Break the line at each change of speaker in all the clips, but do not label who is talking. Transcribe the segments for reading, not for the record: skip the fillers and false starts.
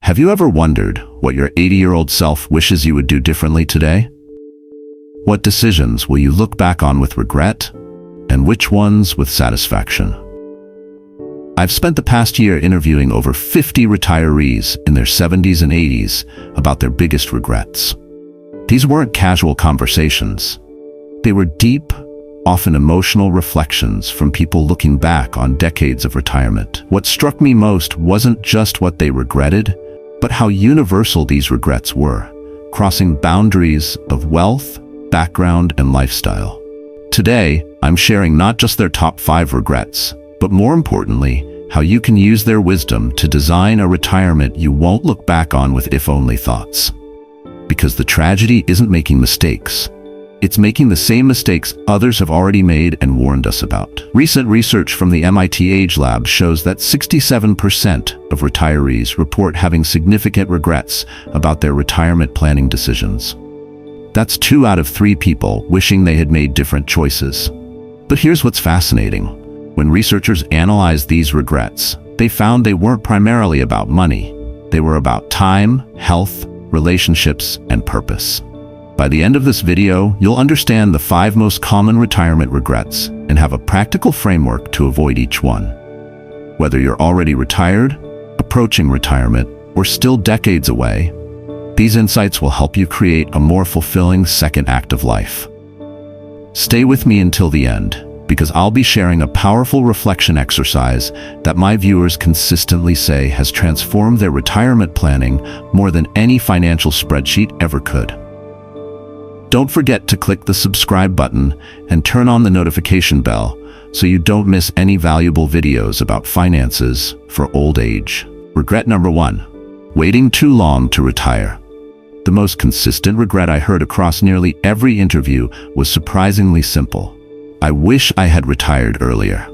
Have you ever wondered what your 80-year-old self wishes you would do differently today? What decisions will you look back on with regret, and which ones with satisfaction? I've spent the past year interviewing over 50 retirees in their 70s and 80s about their biggest regrets. These weren't casual conversations. They were deep, often emotional reflections from people looking back on decades of retirement. What struck me most wasn't just what they regretted, but how universal these regrets were, crossing boundaries of wealth, background, and lifestyle. Today, I'm sharing not just their top 5 regrets, but more importantly, how you can use their wisdom to design a retirement you won't look back on with if-only thoughts. Because the tragedy isn't making mistakes. It's making the same mistakes others have already made and warned us about. Recent research from the MIT Age Lab shows that 67% of retirees report having significant regrets about their retirement planning decisions. That's 2 out of 3 people wishing they had made different choices. But here's what's fascinating. When researchers analyzed these regrets, they found they weren't primarily about money. They were about time, health, relationships, and purpose. By the end of this video, you'll understand the 5 most common retirement regrets and have a practical framework to avoid each one. Whether you're already retired, approaching retirement, or still decades away, these insights will help you create a more fulfilling second act of life. Stay with me until the end, because I'll be sharing a powerful reflection exercise that my viewers consistently say has transformed their retirement planning more than any financial spreadsheet ever could. Don't forget to click the subscribe button and turn on the notification bell so you don't miss any valuable videos about finances for old age. Regret number 1: waiting too long to retire. The most consistent regret I heard across nearly every interview was surprisingly simple. I wish I had retired earlier.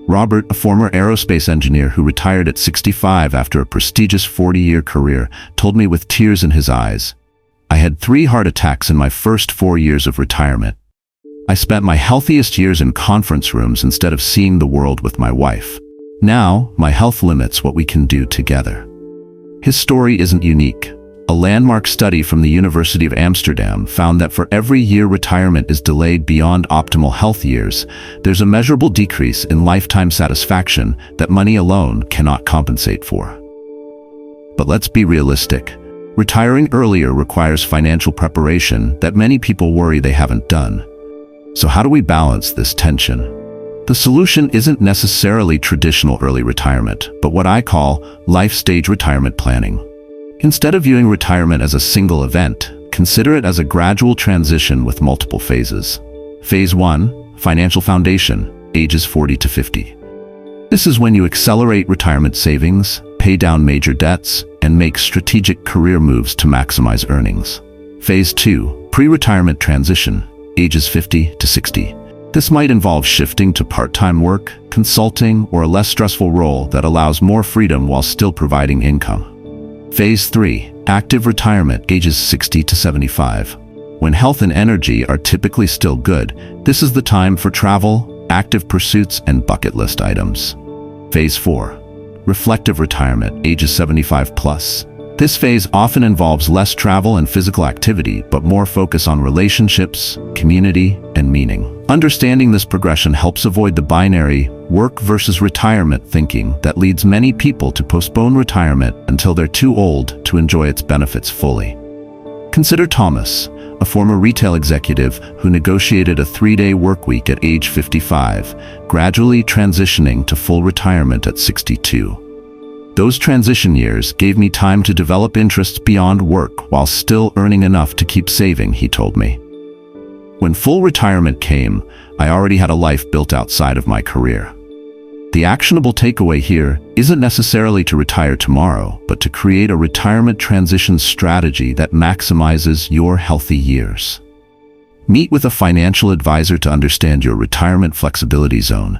Robert, a former aerospace engineer who retired at 65 after a prestigious 40-year career, told me with tears in his eyes, "I had 3 heart attacks in my first 4 years of retirement. I spent my healthiest years in conference rooms instead of seeing the world with my wife. Now, my health limits what we can do together." His story isn't unique. A landmark study from the University of Amsterdam found that for every year retirement is delayed beyond optimal health years, there's a measurable decrease in lifetime satisfaction that money alone cannot compensate for. But let's be realistic. Retiring earlier requires financial preparation that many people worry they haven't done. So how do we balance this tension? The solution isn't necessarily traditional early retirement, but what I call life stage retirement planning. Instead of viewing retirement as a single event, consider it as a gradual transition with multiple phases. Phase 1, financial foundation, ages 40 to 50. This is when you accelerate retirement savings, pay down major debts, and make strategic career moves to maximize earnings. Phase 2, pre-retirement transition, ages 50 to 60. This might involve shifting to part-time work, consulting, or a less stressful role that allows more freedom while still providing income. Phase 3, active retirement, ages 60 to 75. When health and energy are typically still good, this is the time for travel, active pursuits, and bucket list items. Phase 4, reflective retirement, ages 75 plus. This phase often involves less travel and physical activity, but more focus on relationships, community, and meaning. Understanding this progression helps avoid the binary work versus retirement thinking that leads many people to postpone retirement until they're too old to enjoy its benefits fully. Consider Thomas, a former retail executive who negotiated a 3-day workweek at age 55, gradually transitioning to full retirement at 62. Those transition years gave me time to develop interests beyond work while still earning enough to keep saving, he told me. When full retirement came, I already had a life built outside of my career. The actionable takeaway here isn't necessarily to retire tomorrow, but to create a retirement transition strategy that maximizes your healthy years. Meet with a financial advisor to understand your retirement flexibility zone,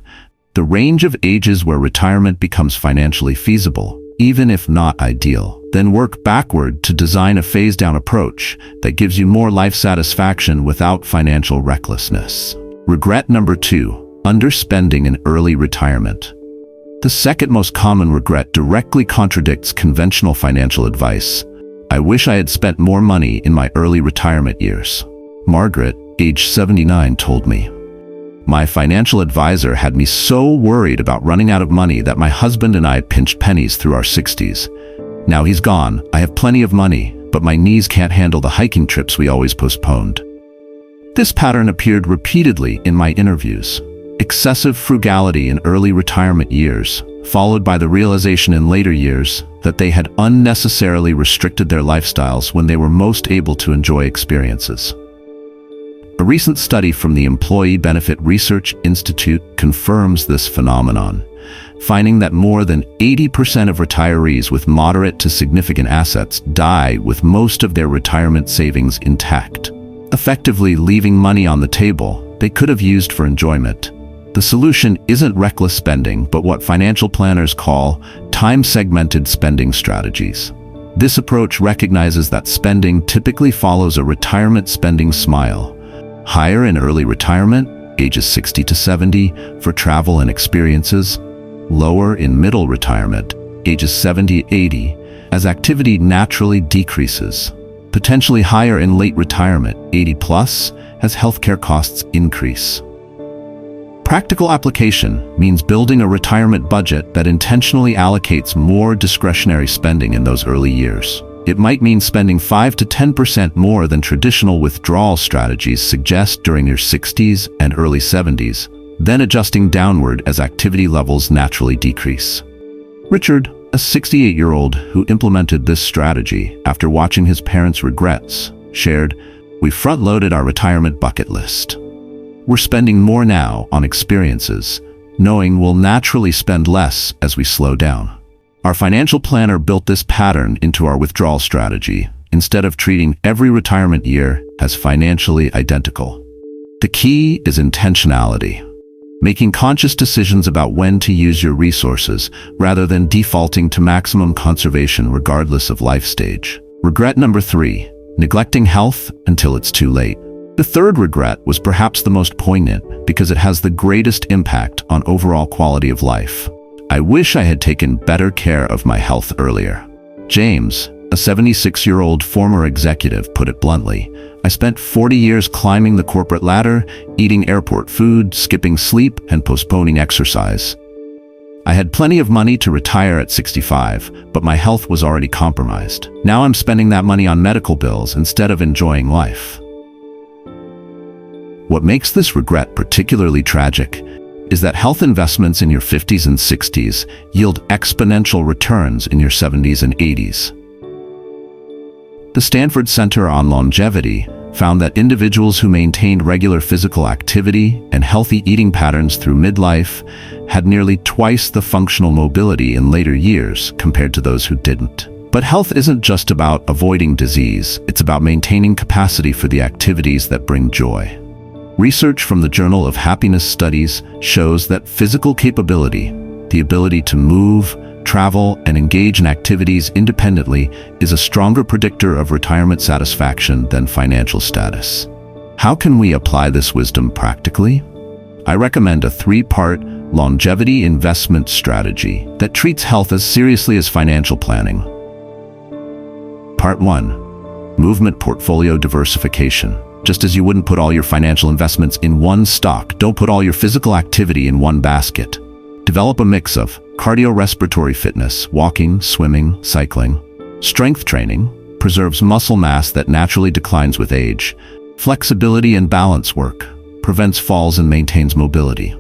the range of ages where retirement becomes financially feasible, even if not ideal. Then work backward to design a phased-down approach that gives you more life satisfaction without financial recklessness. Regret number 2, underspending in early retirement. The second most common regret directly contradicts conventional financial advice. I wish I had spent more money in my early retirement years. Margaret, age 79, told me. My financial advisor had me so worried about running out of money that my husband and I pinched pennies through our 60s. Now he's gone, I have plenty of money, but my knees can't handle the hiking trips we always postponed. This pattern appeared repeatedly in my interviews. Excessive frugality in early retirement years, followed by the realization in later years that they had unnecessarily restricted their lifestyles when they were most able to enjoy experiences. A recent study from the Employee Benefit Research Institute confirms this phenomenon, finding that more than 80% of retirees with moderate to significant assets die with most of their retirement savings intact, effectively leaving money on the table they could have used for enjoyment. The solution isn't reckless spending, but what financial planners call time-segmented spending strategies. This approach recognizes that spending typically follows a retirement spending smile. Higher in early retirement, ages 60 to 70, for travel and experiences. Lower in middle retirement, ages 70-80, as activity naturally decreases. Potentially higher in late retirement, 80+, as healthcare costs increase. Practical application means building a retirement budget that intentionally allocates more discretionary spending in those early years. It might mean spending 5 to 10% more than traditional withdrawal strategies suggest during your 60s and early 70s, then adjusting downward as activity levels naturally decrease. Richard, a 68-year-old who implemented this strategy after watching his parents' regrets, shared, "We front-loaded our retirement bucket list. We're spending more now on experiences, knowing we'll naturally spend less as we slow down." Our financial planner built this pattern into our withdrawal strategy, instead of treating every retirement year as financially identical. The key is intentionality. Making conscious decisions about when to use your resources rather than defaulting to maximum conservation regardless of life stage. Regret number 3, neglecting health until it's too late. The third regret was perhaps the most poignant because it has the greatest impact on overall quality of life. I wish I had taken better care of my health earlier. James, a 76-year-old former executive, put it bluntly. I spent 40 years climbing the corporate ladder, eating airport food, skipping sleep, and postponing exercise. I had plenty of money to retire at 65, but my health was already compromised. Now I'm spending that money on medical bills instead of enjoying life. What makes this regret particularly tragic is that health investments in your 50s and 60s yield exponential returns in your 70s and 80s. The Stanford Center on Longevity found that individuals who maintained regular physical activity and healthy eating patterns through midlife had nearly twice the functional mobility in later years compared to those who didn't. But health isn't just about avoiding disease, it's about maintaining capacity for the activities that bring joy. Research from the Journal of Happiness Studies shows that physical capability, the ability to move, travel, and engage in activities independently, is a stronger predictor of retirement satisfaction than financial status. How can we apply this wisdom practically? I recommend a 3-part longevity investment strategy that treats health as seriously as financial planning. Part 1. Movement portfolio diversification. Just as you wouldn't put all your financial investments in one stock, don't put all your physical activity in one basket. Develop a mix of cardiorespiratory fitness, walking, swimming, cycling. Strength training preserves muscle mass that naturally declines with age. Flexibility and balance work prevents falls and maintains mobility.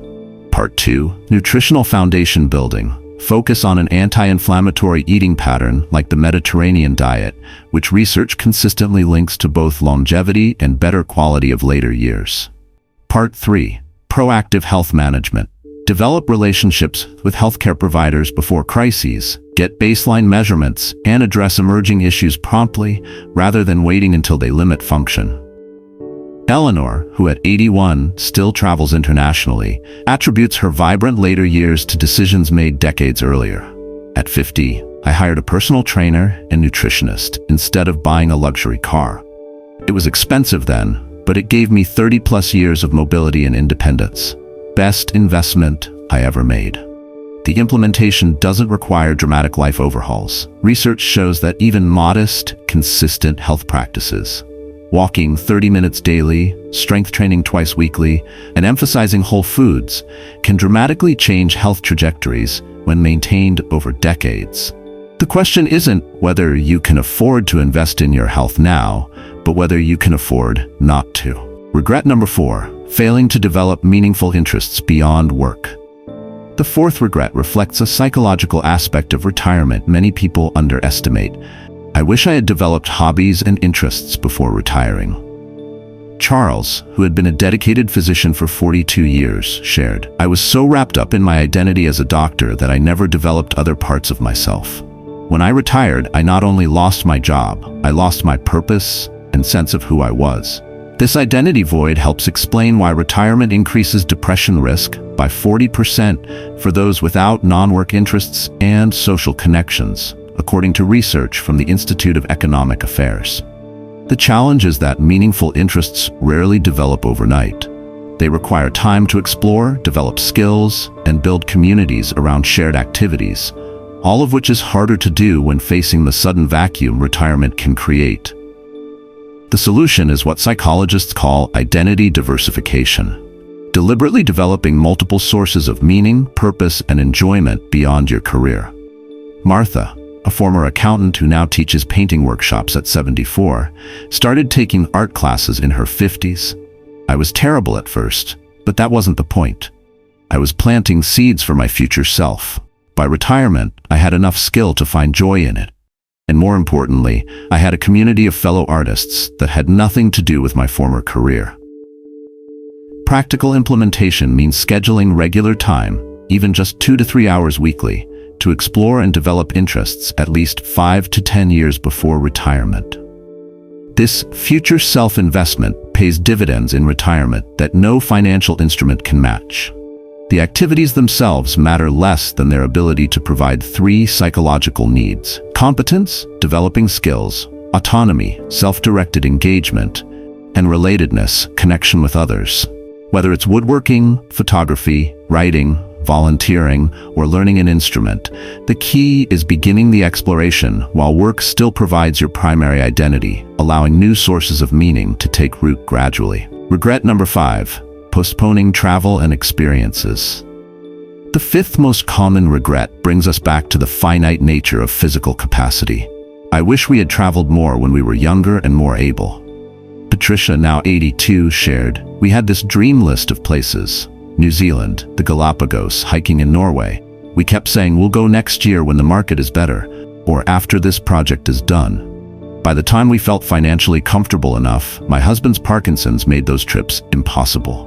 Part 2. Nutritional foundation building. Focus on an anti-inflammatory eating pattern like the Mediterranean diet, which research consistently links to both longevity and better quality of later years. Part 3. Proactive health management. Develop relationships with healthcare providers before crises, get baseline measurements, and address emerging issues promptly rather than waiting until they limit function. Eleanor, who at 81 still travels internationally, attributes her vibrant later years to decisions made decades earlier. At 50, I hired a personal trainer and nutritionist instead of buying a luxury car. It was expensive then, but it gave me 30+ years of mobility and independence. Best investment I ever made. The implementation doesn't require dramatic life overhauls. Research shows that even modest, consistent health practices, walking 30 minutes daily, strength training twice weekly, and emphasizing whole foods, can dramatically change health trajectories when maintained over decades. The question isn't whether you can afford to invest in your health now, but whether you can afford not to. Regret number 4, failing to develop meaningful interests beyond work. The fourth regret reflects a psychological aspect of retirement many people underestimate. I wish I had developed hobbies and interests before retiring. Charles, who had been a dedicated physician for 42 years, shared, "I was so wrapped up in my identity as a doctor that I never developed other parts of myself. When I retired, I not only lost my job, I lost my purpose and sense of who I was." This identity void helps explain why retirement increases depression risk by 40% for those without non-work interests and social connections, according to research from the Institute of Economic Affairs. The challenge is that meaningful interests rarely develop overnight. They require time to explore, develop skills, and build communities around shared activities, all of which is harder to do when facing the sudden vacuum retirement can create. The solution is what psychologists call identity diversification, deliberately developing multiple sources of meaning, purpose, and enjoyment beyond your career. Martha, a former accountant who now teaches painting workshops at 74, started taking art classes in her 50s. "I was terrible at first, but that wasn't the point. I was planting seeds for my future self. By retirement, I had enough skill to find joy in it. And more importantly, I had a community of fellow artists that had nothing to do with my former career." Practical implementation means scheduling regular time, even just 2 to 3 hours weekly, to explore and develop interests at least 5 to 10 years before retirement. This future self-investment pays dividends in retirement that no financial instrument can match. The activities themselves matter less than their ability to provide 3 psychological needs: competence, developing skills; autonomy, self-directed engagement; and relatedness, connection with others. Whether it's woodworking, photography, writing, volunteering, or learning an instrument, the key is beginning the exploration while work still provides your primary identity, allowing new sources of meaning to take root gradually. Regret number 5. Postponing travel and experiences. The 5th most common regret brings us back to the finite nature of physical capacity. I wish we had traveled more when we were younger and more able. Patricia, now 82, shared, "We had this dream list of places: New Zealand, the Galapagos, hiking in Norway. We kept saying we'll go next year when the market is better, or after this project is done. By the time we felt financially comfortable enough, my husband's Parkinson's made those trips impossible."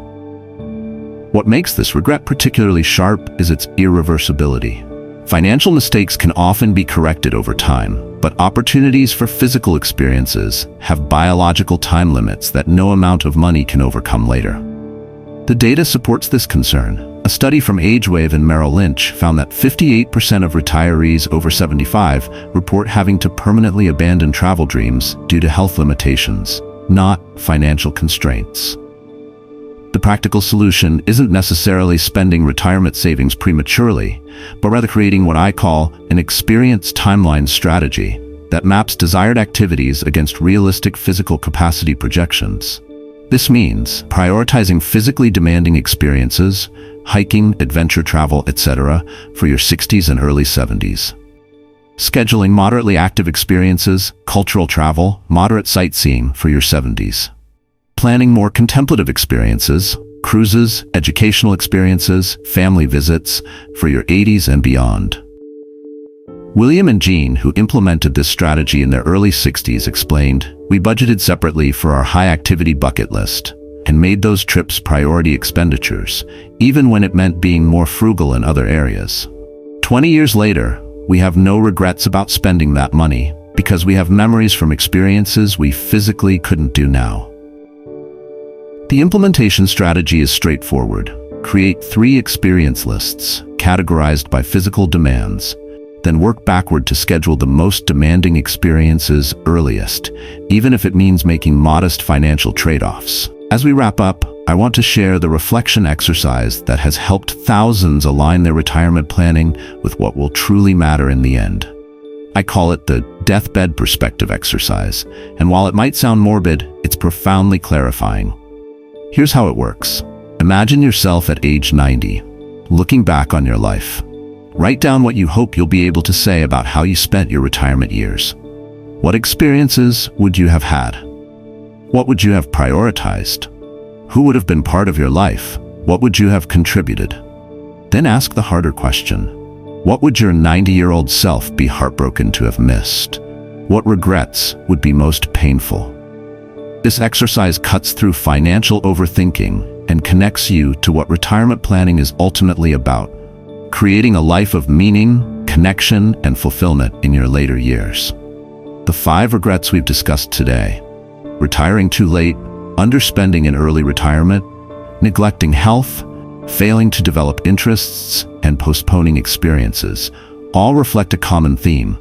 What makes this regret particularly sharp is its irreversibility. Financial mistakes can often be corrected over time, but opportunities for physical experiences have biological time limits that no amount of money can overcome later. The data supports this concern. A study from AgeWave and Merrill Lynch found that 58% of retirees over 75 report having to permanently abandon travel dreams due to health limitations, not financial constraints. The practical solution isn't necessarily spending retirement savings prematurely, but rather creating what I call an experience timeline strategy that maps desired activities against realistic physical capacity projections. This means prioritizing physically demanding experiences, hiking, adventure travel, etc., for your 60s and early 70s. Scheduling moderately active experiences, cultural travel, moderate sightseeing for your 70s. Planning more contemplative experiences, cruises, educational experiences, family visits for your 80s and beyond. William and Jean, who implemented this strategy in their early 60s, explained, "We budgeted separately for our high-activity bucket list and made those trips priority expenditures, even when it meant being more frugal in other areas. 20 years later, we have no regrets about spending that money because we have memories from experiences we physically couldn't do now." The implementation strategy is straightforward. Create 3 experience lists, categorized by physical demands, then work backward to schedule the most demanding experiences earliest, even if it means making modest financial trade-offs. As we wrap up, I want to share the reflection exercise that has helped thousands align their retirement planning with what will truly matter in the end. I call it the deathbed perspective exercise, and while it might sound morbid, it's profoundly clarifying. Here's how it works. Imagine yourself at age 90, looking back on your life. Write down what you hope you'll be able to say about how you spent your retirement years. What experiences would you have had? What would you have prioritized? Who would have been part of your life? What would you have contributed? Then ask the harder question. What would your 90-year-old self be heartbroken to have missed? What regrets would be most painful? This exercise cuts through financial overthinking and connects you to what retirement planning is ultimately about, creating a life of meaning, connection, and fulfillment in your later years. The 5 regrets we've discussed today: retiring too late, underspending in early retirement, neglecting health, failing to develop interests, and postponing experiences, all reflect a common theme: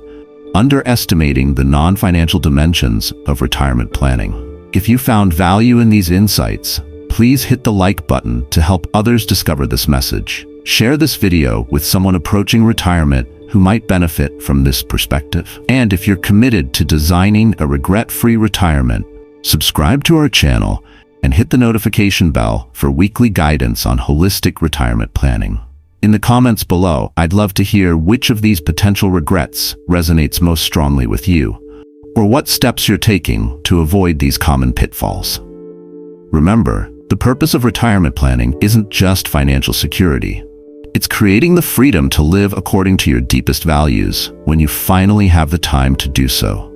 underestimating the non-financial dimensions of retirement planning. If you found value in these insights, please hit the like button to help others discover this message. Share this video with someone approaching retirement who might benefit from this perspective. And if you're committed to designing a regret-free retirement, subscribe to our channel and hit the notification bell for weekly guidance on holistic retirement planning. In the comments below, I'd love to hear which of these potential regrets resonates most strongly with you, or what steps you're taking to avoid these common pitfalls. Remember, the purpose of retirement planning isn't just financial security. It's creating the freedom to live according to your deepest values when you finally have the time to do so.